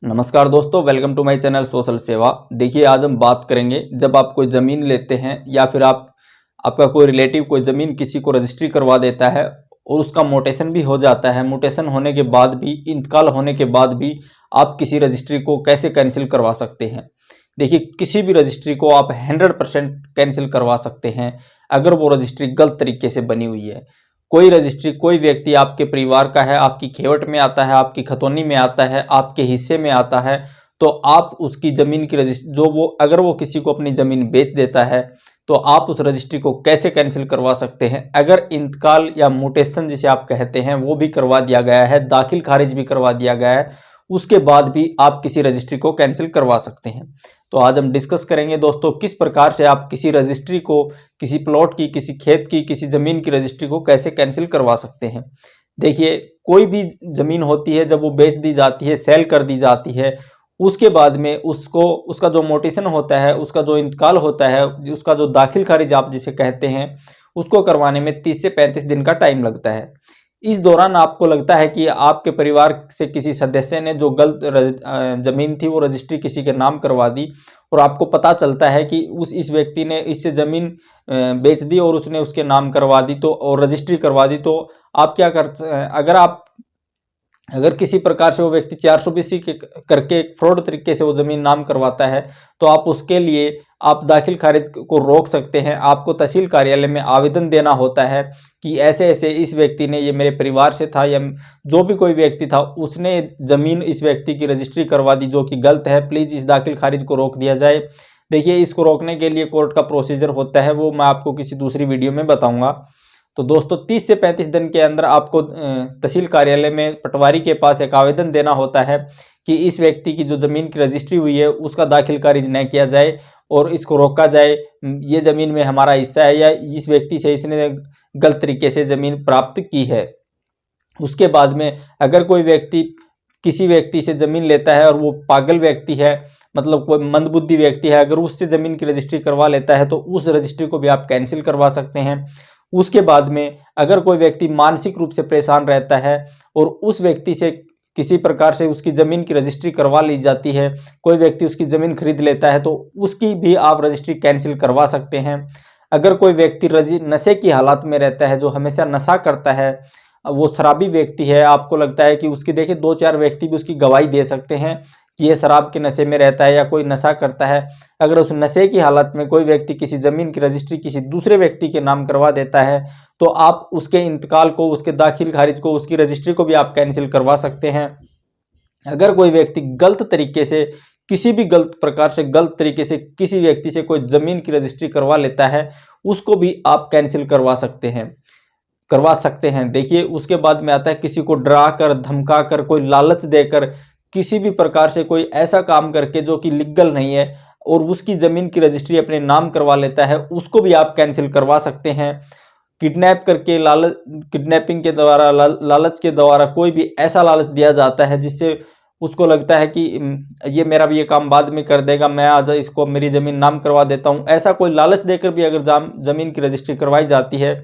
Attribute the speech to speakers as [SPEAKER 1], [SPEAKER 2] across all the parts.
[SPEAKER 1] नमस्कार दोस्तों, welcome to my channel Social Seva. देखिए, आज हम बात करेंगे जब आप कोई ज़मीन लेते हैं या फिर आपका कोई रिलेटिव कोई ज़मीन किसी को रजिस्ट्री करवा देता है और उसका म्यूटेशन भी हो जाता है। म्यूटेशन होने के बाद भी, इंतकाल होने के बाद भी आप किसी रजिस्ट्री को कैसे कैंसिल करवा सकते हैं। देखिए, किसी भी रजिस्ट्री को आप 100% कैंसिल करवा सकते हैं अगर वो रजिस्ट्री गलत तरीके से बनी हुई है। कोई रजिस्ट्री, कोई व्यक्ति आपके परिवार का है, आपकी खेवट में आता है, आपकी खतौनी में आता है, आपके हिस्से में आता है, तो आप उसकी ज़मीन की रजिस्ट्री अगर वो किसी को अपनी ज़मीन बेच देता है तो आप उस रजिस्ट्री को कैसे कैंसिल करवा सकते हैं। अगर इंतकाल या म्यूटेशन जिसे आप कहते हैं वो भी करवा दिया गया है, दाखिल खारिज भी करवा दिया गया है, उसके बाद भी आप किसी रजिस्ट्री को कैंसिल करवा सकते हैं। तो आज हम डिस्कस करेंगे दोस्तों, किस प्रकार से आप किसी रजिस्ट्री को, किसी प्लॉट की, किसी खेत की, किसी ज़मीन की रजिस्ट्री को कैसे कैंसिल करवा सकते हैं। देखिए, कोई भी ज़मीन होती है, जब वो बेच दी जाती है, सेल कर दी जाती है, उसके बाद में उसका जो म्यूटेशन होता है, उसका जो इंतकाल होता है, उसका जो दाखिल खारिज आप जिसे कहते हैं, उसको करवाने में 30 से 35 दिन का टाइम लगता है। इस दौरान आपको लगता है कि आपके परिवार से किसी सदस्य ने जो गलत ज़मीन थी वो रजिस्ट्री किसी के नाम करवा दी और आपको पता चलता है कि इस व्यक्ति ने इससे ज़मीन बेच दी और उसने उसके नाम करवा दी तो, और रजिस्ट्री करवा दी, तो आप क्या अगर किसी प्रकार से वो व्यक्ति 420 करके फ्रॉड तरीके से वो ज़मीन नाम करवाता है तो आप उसके लिए आप दाखिल खारिज को रोक सकते हैं। आपको तहसील कार्यालय में आवेदन देना होता है कि ऐसे ऐसे इस व्यक्ति ने, ये मेरे परिवार से था या जो भी कोई व्यक्ति था, उसने ज़मीन इस व्यक्ति की रजिस्ट्री करवा दी जो कि गलत है, प्लीज़ इस दाखिल खारिज को रोक दिया जाए। देखिए, इसको रोकने के लिए कोर्ट का प्रोसीजर होता है, वो मैं आपको किसी दूसरी वीडियो में बताऊँगा। तो दोस्तों, 30 से 35 दिन के अंदर आपको तहसील कार्यालय में पटवारी के पास एक आवेदन देना होता है कि इस व्यक्ति की जो ज़मीन की रजिस्ट्री हुई है उसका दाखिल खारिज न किया जाए और इसको रोका जाए। ये ज़मीन में हमारा हिस्सा है या इस व्यक्ति से इसने गलत तरीके से ज़मीन प्राप्त की है। उसके बाद में अगर कोई व्यक्ति किसी व्यक्ति से ज़मीन लेता है और वो पागल व्यक्ति है, मतलब कोई मंदबुद्धि व्यक्ति है, अगर उससे ज़मीन की रजिस्ट्री करवा लेता है तो उस रजिस्ट्री को भी आप कैंसिल करवा सकते हैं। उसके बाद में अगर कोई व्यक्ति मानसिक रूप से परेशान रहता है और उस व्यक्ति से किसी प्रकार से उसकी ज़मीन की रजिस्ट्री करवा ली जाती है, कोई व्यक्ति उसकी ज़मीन खरीद लेता है, तो उसकी भी आप रजिस्ट्री कैंसिल करवा सकते हैं। अगर कोई व्यक्ति नशे की हालत में रहता है, जो हमेशा नशा करता है, वो शराबी व्यक्ति है, आपको लगता है कि उसकी, देखिए 2-4 व्यक्ति भी उसकी गवाही दे सकते हैं कि ये शराब के नशे में रहता है या कोई नशा करता है। अगर उस नशे की हालत में कोई व्यक्ति किसी ज़मीन की रजिस्ट्री किसी दूसरे व्यक्ति के नाम करवा देता है तो आप उसके इंतकाल को, उसके दाखिल खारिज को, उसकी रजिस्ट्री को भी आप कैंसिल करवा सकते हैं। अगर कोई व्यक्ति गलत तरीके से, किसी भी गलत प्रकार से, गलत तरीके से किसी व्यक्ति से कोई ज़मीन की रजिस्ट्री करवा लेता है, उसको भी आप कैंसिल करवा सकते हैं। देखिए, उसके बाद में आता है किसी को डरा कर, धमका कर, कोई लालच देकर, किसी भी प्रकार से कोई ऐसा काम करके जो कि लीगल नहीं है और उसकी ज़मीन की रजिस्ट्री अपने नाम करवा लेता है, उसको भी आप कैंसिल करवा सकते हैं। किडनैप करके, किडनैपिंग के द्वारा, लालच के द्वारा कोई भी ऐसा लालच दिया जाता है जिससे उसको लगता है कि ये मेरा भी ये काम बाद में कर देगा, मैं आज इसको मेरी ज़मीन नाम करवा देता हूँ, ऐसा कोई लालच देकर भी अगर ज़मीन की रजिस्ट्री करवाई जाती है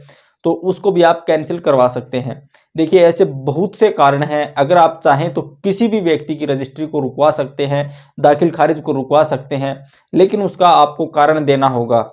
[SPEAKER 1] तो उसको भी आप कैंसिल करवा सकते हैं। देखिए, ऐसे बहुत से कारण हैं, अगर आप चाहें तो किसी भी व्यक्ति की रजिस्ट्री को रुकवा सकते हैं, दाखिल खारिज को रुकवा सकते हैं, लेकिन उसका आपको कारण देना होगा।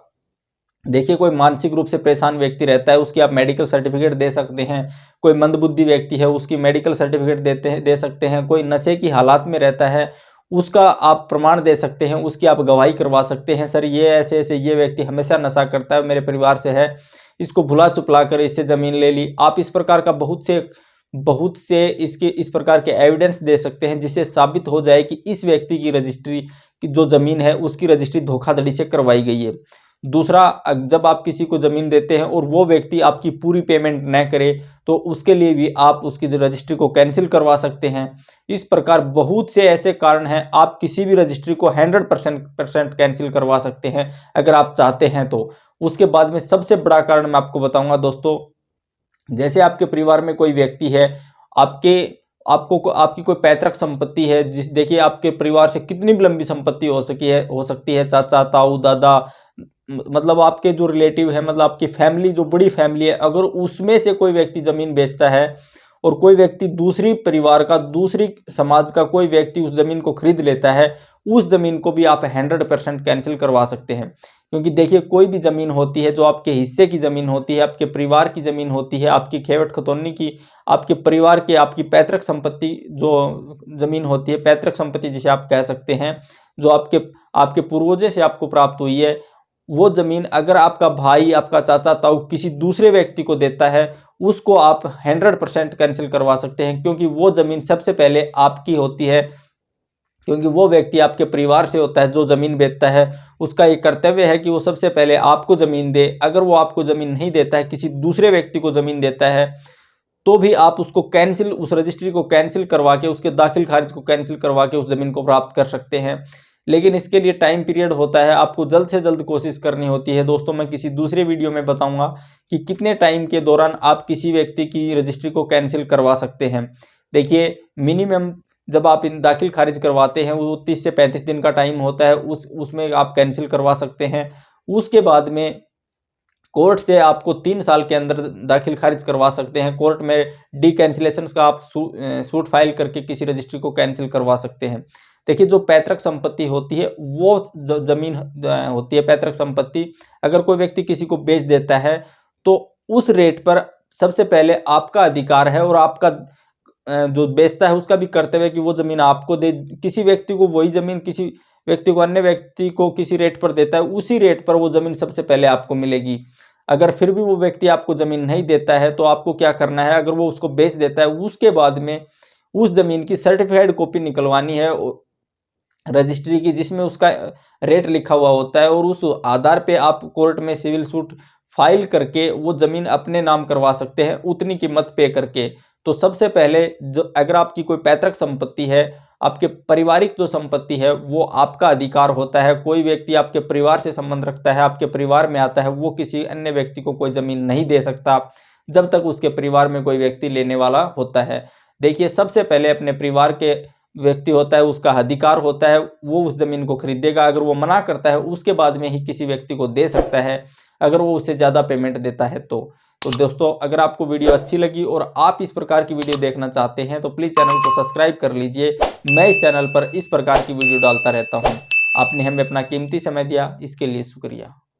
[SPEAKER 1] देखिए, कोई मानसिक रूप से परेशान व्यक्ति रहता है, उसकी आप मेडिकल सर्टिफिकेट दे सकते हैं। कोई मंदबुद्धि व्यक्ति है, उसकी मेडिकल सर्टिफिकेट दे सकते हैं। कोई नशे की हालात में रहता है, उसका आप प्रमाण दे सकते हैं, उसकी आप गवाही करवा सकते हैं। सर, ये ऐसे ऐसे ये व्यक्ति हमेशा नशा करता है, मेरे परिवार से है, इसको भुला चुपला कर इससे ज़मीन ले ली। आप इस प्रकार का बहुत से इसके इस प्रकार के एविडेंस दे सकते हैं जिससे साबित हो जाए कि इस व्यक्ति की रजिस्ट्री की जो ज़मीन है उसकी रजिस्ट्री धोखाधड़ी से करवाई गई है। दूसरा, जब आप किसी को ज़मीन देते हैं और वो व्यक्ति आपकी पूरी पेमेंट न करे तो उसके लिए भी आप उसकी रजिस्ट्री को कैंसिल करवा सकते हैं। इस प्रकार बहुत से ऐसे कारण हैं, आप किसी भी रजिस्ट्री को 100% कैंसिल करवा सकते हैं अगर आप चाहते हैं तो। उसके बाद में सबसे बड़ा कारण मैं आपको बताऊंगा दोस्तों, जैसे आपके परिवार में कोई व्यक्ति है, आपकी कोई पैतृक संपत्ति है, देखिए आपके परिवार से कितनी भी लंबी संपत्ति हो सकती है, चाचा, ताऊ, दादा, मतलब आपके जो रिलेटिव है, मतलब आपकी फैमिली जो बड़ी फैमिली है, अगर उसमें से कोई व्यक्ति ज़मीन बेचता है और कोई व्यक्ति दूसरी परिवार का, दूसरी समाज का कोई व्यक्ति उस जमीन को खरीद लेता है, उस जमीन को भी आप 100% कैंसिल करवा सकते हैं। क्योंकि देखिए, कोई भी जमीन होती है जो आपके हिस्से की जमीन होती है, आपके परिवार की जमीन होती है, आपकी खेवट खतौनी की, आपके परिवार के, आपकी पैतृक संपत्ति जो जमीन होती है, पैतृक संपत्ति जिसे आप कह सकते हैं, जो आपके आपके पूर्वजों से आपको प्राप्त हुई है, वो जमीन अगर आपका भाई, आपका चाचा, ताऊ किसी दूसरे व्यक्ति को देता है, उसको आप 100% कैंसिल करवा सकते हैं। क्योंकि वो जमीन सबसे पहले आपकी होती है, क्योंकि वो व्यक्ति आपके परिवार से होता है जो जमीन बेचता है। उसका एक कर्तव्य है कि वो सबसे पहले आपको जमीन दे। अगर वो आपको जमीन नहीं देता है, किसी दूसरे व्यक्ति को जमीन देता है, तो भी आप उसको कैंसिल, उस रजिस्ट्री को कैंसिल करवा के, उसके दाखिल खारिज को कैंसिल करवा के उस जमीन को प्राप्त कर सकते हैं। लेकिन इसके लिए टाइम पीरियड होता है, आपको जल्द से जल्द कोशिश करनी होती है। दोस्तों, मैं किसी दूसरे वीडियो में बताऊंगा कि कितने टाइम के दौरान आप किसी व्यक्ति की रजिस्ट्री को कैंसिल करवा सकते हैं। देखिए, मिनिमम जब आप इन दाखिल खारिज करवाते हैं वो 30 से 35 दिन का टाइम होता है, उसमें आप कैंसिल करवा सकते हैं। उसके बाद में कोर्ट से आपको 3 साल के अंदर दाखिल खारिज करवा सकते हैं। कोर्ट में डी कैंसिलेशन का आप सूट फाइल करके किसी रजिस्ट्री को कैंसिल करवा सकते हैं। देखिए, जो पैतृक संपत्ति होती है, वो जो जमीन होती है पैतृक संपत्ति, अगर कोई व्यक्ति किसी को बेच देता है तो उस रेट पर सबसे पहले आपका अधिकार है, और आपका जो बेचता है उसका भी कर्तव्य है कि वो जमीन आपको दे। किसी व्यक्ति को वही जमीन, किसी व्यक्ति को अन्य व्यक्ति को किसी रेट पर देता है, उसी रेट पर वो जमीन सबसे पहले आपको मिलेगी। अगर फिर भी वो व्यक्ति आपको जमीन नहीं देता है तो आपको क्या करना है, अगर वो उसको बेच देता है, उसके बाद में उस जमीन की सर्टिफाइड कॉपी निकलवानी है रजिस्ट्री की, जिसमें उसका रेट लिखा हुआ होता है, और उस आधार पे आप कोर्ट में सिविल सूट फाइल करके वो जमीन अपने नाम करवा सकते हैं, उतनी कीमत पे करके। तो सबसे पहले, जो अगर आपकी कोई पैतृक संपत्ति है, आपके पारिवारिक जो संपत्ति है, वो आपका अधिकार होता है। कोई व्यक्ति आपके परिवार से संबंध रखता है, आपके परिवार में आता है, वो किसी अन्य व्यक्ति को कोई जमीन नहीं दे सकता जब तक उसके परिवार में कोई व्यक्ति लेने वाला होता है। देखिए, सबसे पहले अपने परिवार के व्यक्ति होता है, उसका अधिकार होता है, वो उस जमीन को खरीदेगा। अगर वो मना करता है, उसके बाद में ही किसी व्यक्ति को दे सकता है, अगर वो उससे ज़्यादा पेमेंट देता है तो दोस्तों, अगर आपको वीडियो अच्छी लगी और आप इस प्रकार की वीडियो देखना चाहते हैं तो प्लीज़ चैनल को सब्सक्राइब कर लीजिए। मैं इस चैनल पर इस प्रकार की वीडियो डालता रहता हूं। आपने हमें अपना कीमती समय दिया, इसके लिए शुक्रिया।